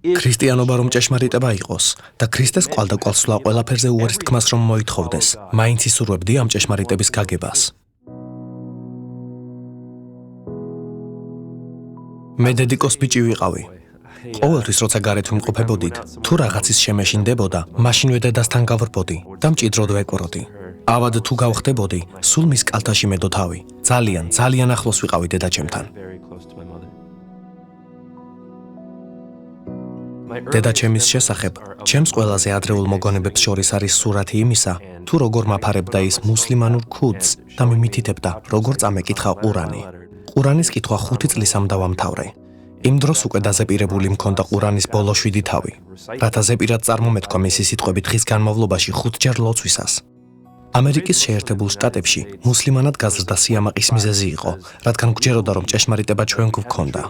ქრისტიანობა რომ ჭეშმარიტება იყოს და ქრისტეს კვალდაკვალ სვლა ყველაფერზე უარის თქმას რომ მოითხოვდეს, მაინც ისურვებდი ამ ჭეშმარიტების გაგებას. მე დედიკოს ბიჭი ვიყავი. ყოველთვის როცა გარეთ ვიმყოფებოდით, თუ რაღაცის შემეშინდებოდა, მაშინვე დედასთან გავრბოდი და მჭიდროდ ვეკვროდი. ავად თუ გავხდებოდი, სულ მის კალთაში მედო თავი. ძალიან ახლოს ვიყავი დედაჩემთან. დედაჩემის შესახებ, ჩემს ყველაზე ადრეულ მოგონებებს შორის არის სურათი იმისა, თუ როგორ მაფარებდა ის მუსლიმანურ ქუდს და მიმითითებდა, როგორ წამეკითხა ყურანი. ყურანის კითხვა 5 წლის ამ დავამთავრე. იმ დროს უკვე დაზეპირებული მქონდა ყურანის ბოლო 7 თავი, რათა ზეპირად წარმომეთქვა მისი სიტყვები დღის განმავლობაში 5 ჯერ ლოცვისას. ამერიკის შეერთებულ შტატებში მუსლიმანად გაზრდა სიამაყის მიზეზი იყო, რადგან გვჯეროდა რომ ჭეშმარიტება ჩვენ გვქონდა.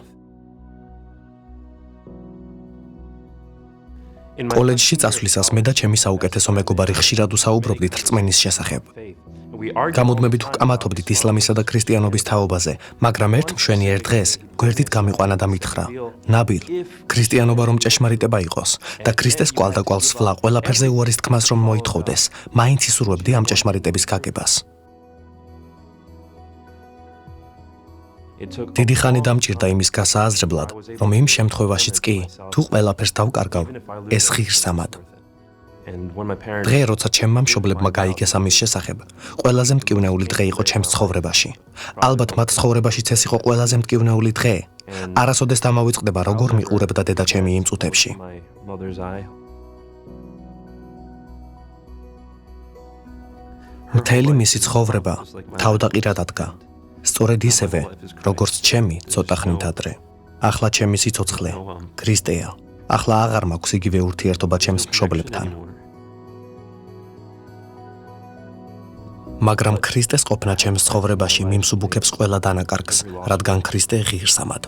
კოლეჯში წასვლისას მე და ჩემი საუკეთესო მეგობარი ხშირად ვსაუბრობდით რწმენის შესახებ. გამუდმებით ვკამათობდით ისლამისა და ქრისტიანობის თაობაზე, მაგრამ ერთ მშვენიერ დღეს გვერდით გამიყვანა და მითხრა: ნაბილ, ქრისტიანობა რომ ჭეშმარიტება იყოს და ქრისტეს კვალდაკვალ სვლა ყველაფერზე უარის თქმას რომ მოითხოვდეს, მაინც ისურვებდი ამ ჭეშმარიტების გაგებას. დიდი ხანი დამჭირდა იმის გასააზრებლად, რომ იმ შემთხვევაშიც კი, თუ ყველაფერს დავკარგავ, ეს ღირსამად. დღე, როცა ჩემმა მშობლებმა გაიგეს ამის შესახებ, ყველაზე მტკივნეული დღე იყო ჩემს ცხოვრებაში. ალბათ მათ ცხოვრებაშიც ეს იყო ყველაზე მტკივნეული დღე. არასოდეს დამავიწყდება, როგორ მიყურებდა დედაჩემი იმ წუთებში. მთელი მისი ცხოვრება თავდაყირად ადგა. სწორედ ისევე, როგორც ჩემი ცოტა ხნით ადრე. ახლა ჩემი სიცოცხლე ქრისტეა. ახლა აღარ მაქვს იგივე ურთიერთობა ჩემს მშობლებთან. მაგრამ ქრისტეს ყოფნა ჩემს ცხოვრებაში მიმსუბუქებს ყველა დანაკარგს, რადგან ქრისტე ღირსამად.